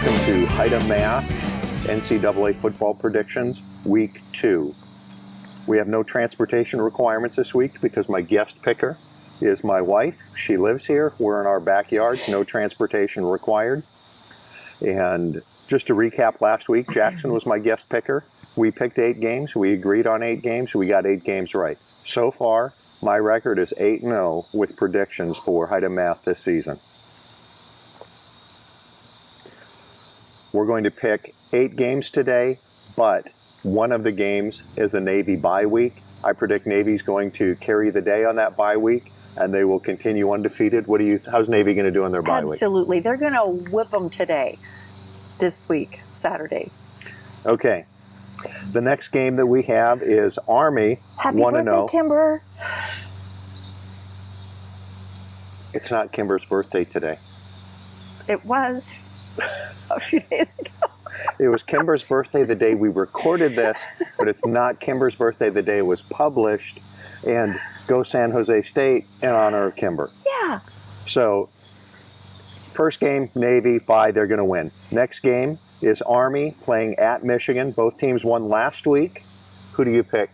Welcome to Heidamath NCAA football predictions, week 2. We have no transportation requirements this week because my guest picker is my wife. She lives here. We're in our backyard. No transportation required. And just to recap last week, Jackson was my guest picker. We picked 8 games. We agreed on 8 games. We got 8 games right. So far, my record is 8-0 with predictions for Heidamath this season. We're going to pick 8 games today, but one of the games is a Navy bye week. I predict Navy's going to carry the day on that bye week, and they will continue undefeated. How's Navy going to do on their bye week? Absolutely. They're going to whip them today, this week, Saturday. Okay. The next game that we have is Army 1-0. Happy birthday, Kimber. It's not Kimber's birthday today. It was a few days ago. It was Kimber's birthday the day we recorded this, but it's not Kimber's birthday the day it was published. And go San Jose State in honor of Kimber. Yeah. So, first game, Navy, bye, they're going to win. Next game is Army playing at Michigan. Both teams won last week. Who do you pick?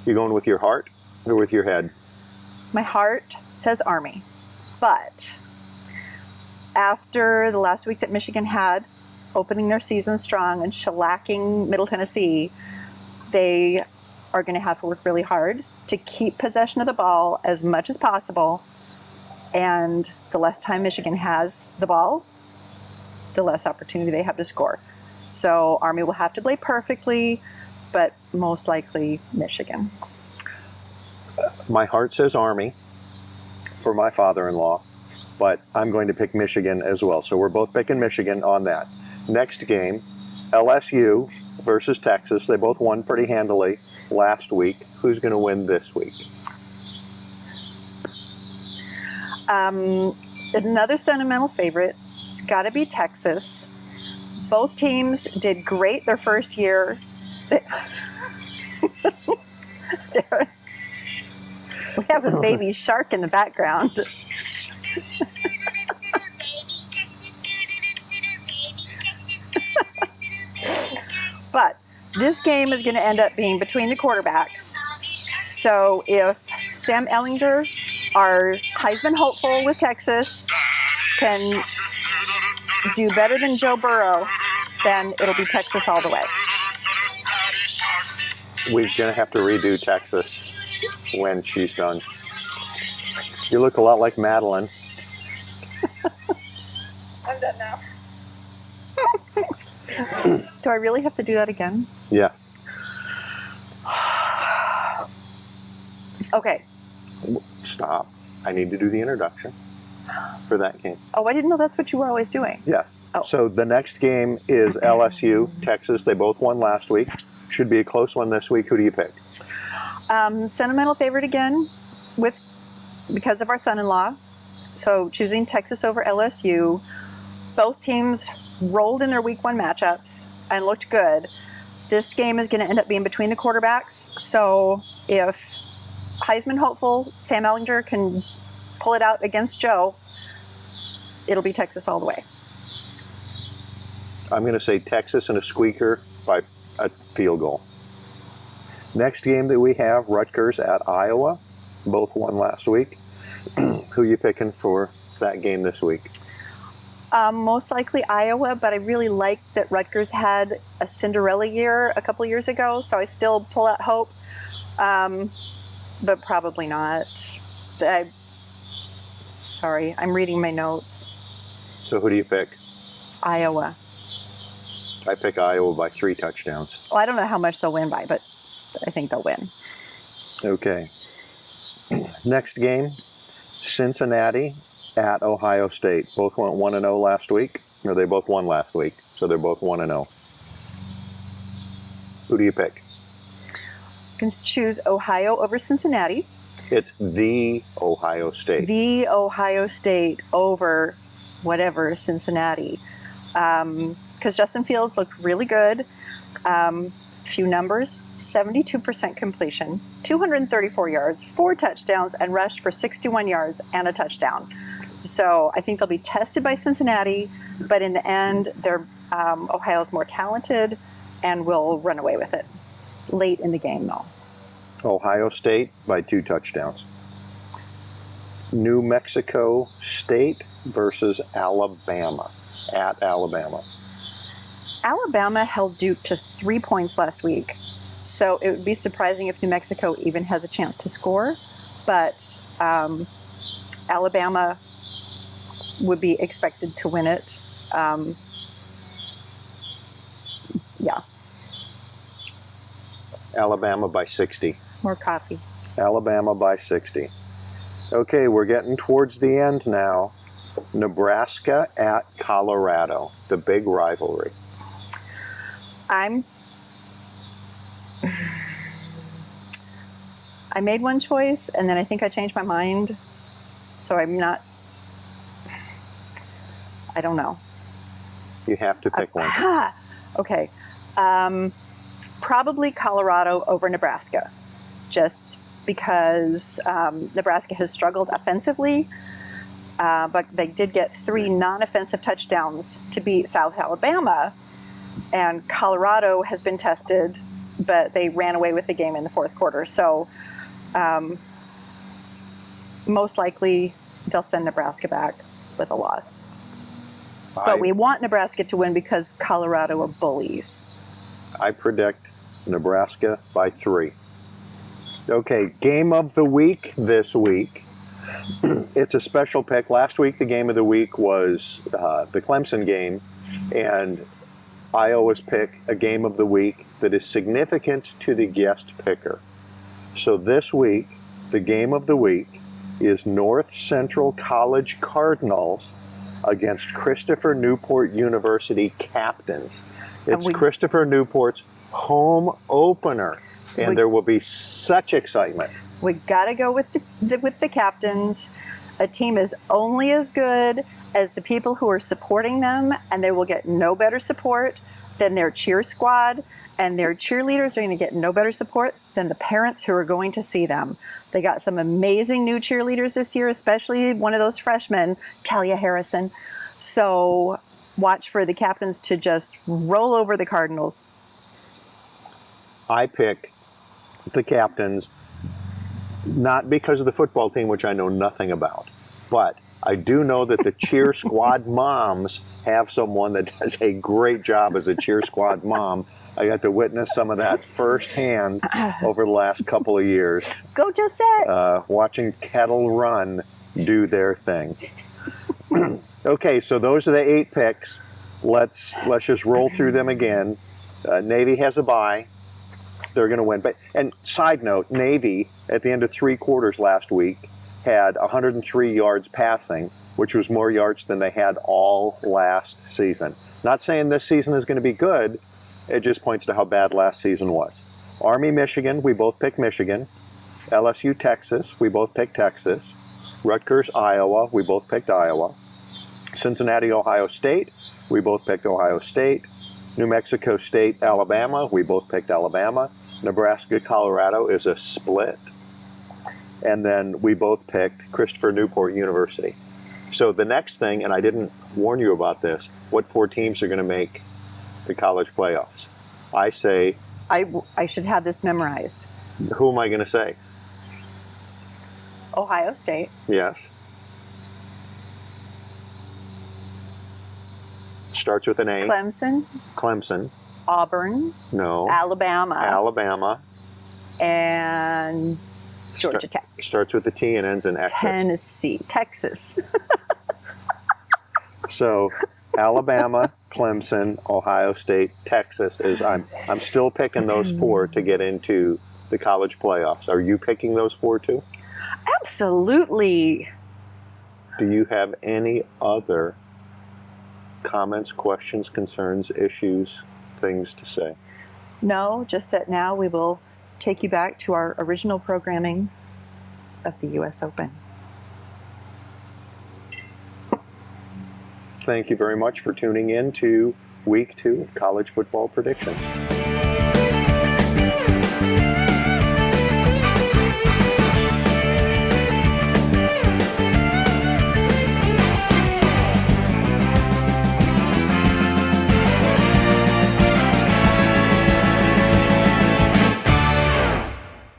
You going with your heart or with your head? My heart says Army, but after the last week that Michigan had, opening their season strong and shellacking Middle Tennessee, they are going to have to work really hard to keep possession of the ball as much as possible. And the less time Michigan has the ball, the less opportunity they have to score. So Army will have to play perfectly, but most likely Michigan. My heart says Army for my father-in-law, but I'm going to pick Michigan as well. So we're both picking Michigan on that. Next game, LSU versus Texas. They both won pretty handily last week. Who's going to win this week? Another sentimental favorite. It's got to be Texas. Both teams did great their first year. We have a baby shark in the background. But this game is going to end up being between the quarterbacks. So if Sam Ehlinger, our Heisman hopeful with Texas, can do better than Joe Burrow, then it'll be Texas all the way. We're going to have to redo Texas when she's done. You look a lot like Madeline. I'm done now. Do I really have to do that again? Yeah. Okay. Stop. I need to do the introduction for that game. Oh, I didn't know that's what you were always doing. Yeah. Oh. So the next game is LSU, Texas. They both won last week. Should be a close one this week. Who do you pick? Sentimental favorite again, because of our son-in-law. So choosing Texas over LSU. Both teams rolled in their week 1 matchups and looked good. This game is going to end up being between the quarterbacks. So if Heisman hopeful Sam Ehlinger can pull it out against Joe, it'll be Texas all the way. I'm going to say Texas and a squeaker by a field goal. Next game that we have, Rutgers at Iowa. Both won last week. Who are you picking for that game this week? Most likely Iowa, but I really like that Rutgers had a Cinderella year a couple years ago, so I still pull out hope, but probably not. Sorry, I'm reading my notes. So who do you pick? Iowa. I pick Iowa by 3 touchdowns. Well, I don't know how much they'll win by, but I think they'll win. Okay. Next game, Cincinnati at Ohio State. Both went 1-0 last week. Or they both won last week, so they're both 1-0. Who do you pick? You can choose Ohio over Cincinnati. It's the Ohio State. The Ohio State over whatever Cincinnati. Because Justin Fields looked really good. Few numbers. 72% completion, 234 yards, 4 touchdowns, and rushed for 61 yards and a touchdown. So I think they'll be tested by Cincinnati, But in the end, Ohio's more talented and will run away with it. Late in the game, though. Ohio State by 2 touchdowns. New Mexico State versus Alabama at Alabama. Alabama held Duke to 3 points last week, so it would be surprising if New Mexico even has a chance to score. But Alabama would be expected to win it. Yeah. Alabama by 60. More coffee. Alabama by 60. Okay, we're getting towards the end now. Nebraska at Colorado, the big rivalry. I made one choice, and then I think I changed my mind. So I don't know. You have to pick one. Okay. Probably Colorado over Nebraska, just because Nebraska has struggled offensively, but they did get 3 non-offensive touchdowns to beat South Alabama, and Colorado has been tested, but they ran away with the game in the 4th quarter. So most likely they'll send Nebraska back with a loss. But we want Nebraska to win because Colorado are bullies. I predict Nebraska by 3. Okay, game of the week this week. It's a special pick. Last week, the game of the week was the Clemson game, and I always pick a game of the week that is significant to the guest picker. So this week, the game of the week is North Central College Cardinals against Christopher Newport University Captains. It's Christopher Newport's home opener, and there will be such excitement. We got to go with the Captains. A team is only as good as the people who are supporting them, and they will get no better support than their cheer squad, and their cheerleaders are going to get no better support than the parents who are going to see them. They got some amazing new cheerleaders this year, especially one of those freshmen, Talia Harrison. So watch for the Captains to just roll over the Cardinals. I pick the Captains, not because of the football team, which I know nothing about, but I do know that the cheer squad moms have someone that does a great job as a cheer squad mom. I got to witness some of that firsthand over the last couple of years. Go Josette! Watching Kettle Run do their thing. Okay, so those are the 8 picks. Let's just roll through them again. Navy has a bye. They're going to win. And side note, Navy, at the end of 3 quarters last week, had 103 yards passing, which was more yards than they had all last season. Not saying this season is going to be good. It just points to how bad last season was. Army, Michigan, we both picked Michigan. LSU, Texas, we both picked Texas. Rutgers, Iowa, we both picked Iowa. Cincinnati, Ohio State, we both picked Ohio State. New Mexico State, Alabama, we both picked Alabama. Nebraska, Colorado is a split. And then we both picked Christopher Newport University. So the next thing, and I didn't warn you about this, what 4 teams are going to make the college playoffs? I say... I should have this memorized. Who am I going to say? Ohio State. Yes. Starts with an A. Clemson. Auburn. No. Alabama. And Georgia Tech. Starts with a T and ends in Texas. So Alabama, Clemson, Ohio State, Texas is I'm still picking those 4 to get into the college playoffs. Are you picking those 4 too? Absolutely. Do you have any other comments, questions, concerns, issues, things to say? No, just that now we will take you back to our original programming of the U.S. Open. Thank you very much for tuning in to Week 2 of College Football Predictions.